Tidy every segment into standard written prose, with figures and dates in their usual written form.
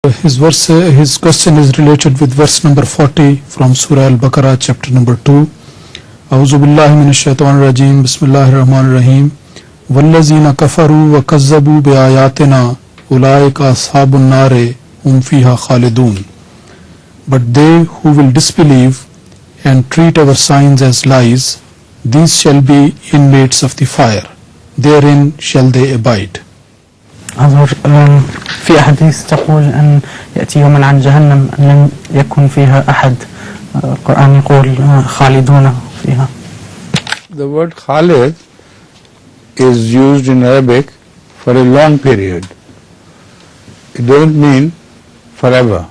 His question is related with verse number 40 from Surah Al-Baqarah, chapter number 2. A'udhu billahi minash shaitanir rajim. Bismillahir rahmanir rahim. Wallazina kafaru wa kazzabu bi ayatina ulaika ashabun nari hum fiha khalidun. But they who will disbelieve and treat our signs as lies, these shall be inmates of the fire. Therein shall they abide. في حديث تقول أن يأتي يوم عن جهنم أن لم يكن فيها أحد. القرآن يقول خالدون فيها. The word Khalid is used in Arabic for a long period. It doesn't mean forever.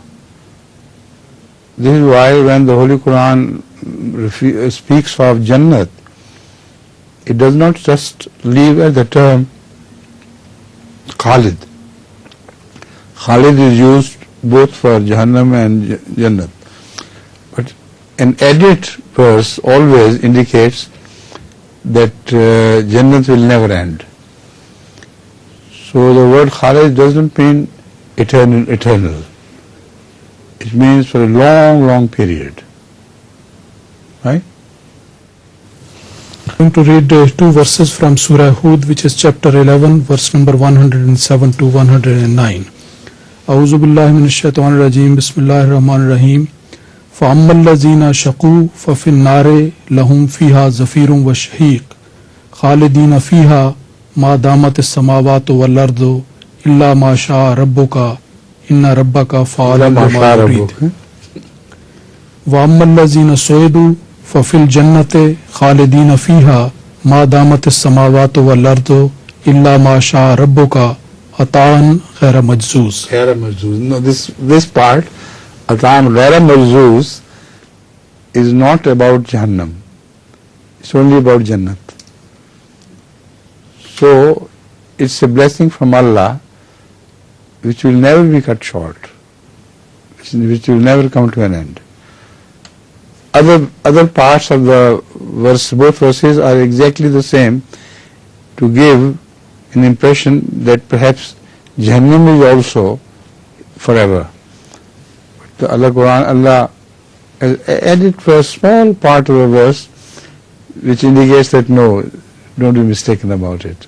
This is why when the Holy Quran speaks of Jannat, it does not just leave at the term Khalid. Khalid is used both for Jahannam and Jannat. But an added verse always indicates that Jannat will never end. So the word Khalid doesn't mean eternal. It means for a long, long period. Right? I'm going to read two verses from Surah Hud, which is chapter 11, verse number 107 to 109. A'udhu billahi minash shaitanir rajim. Bismillahir rahmanir rahim. فَأَمَّا الَّذِينَ شَقُوا فَفِي النَّارِ لَهُمْ فِيهَا زَفِيرٌ وَشَهِيقٌ خَالِدِينَ فِيهَا مَا دَامَتِ السَّمَاوَاتُ وَالْأَرْضُ إِلَّا مَا شَاءَ رَبُّكَ إِنَّ رَبَّكَ فَعَالٌ لِمَا يُرِيدُ. وَأَمَّا الَّذِينَ سُعِدُوا فَفِي الْجَنَّةِ خَالِدِينَ فِيهَا مَا دَامَتِ السَّمَاوَاتُ وَالْأَرْضُ إِلَّا مَا شَاءَ رَبُّكَ عَطَاءً غَيْرَ مَجْزُوزٍ. No, this part, Atam Ghaira Majzuz, is not about Jahannam. It's only about Jannat. So it's a blessing from Allah which will never be cut short, which will never come to an end. Other parts of the verse, both verses are exactly the same, to give an impression that perhaps Jahannam is also forever. But Allah has added for a small part of the verse which indicates that no, don't be mistaken about it.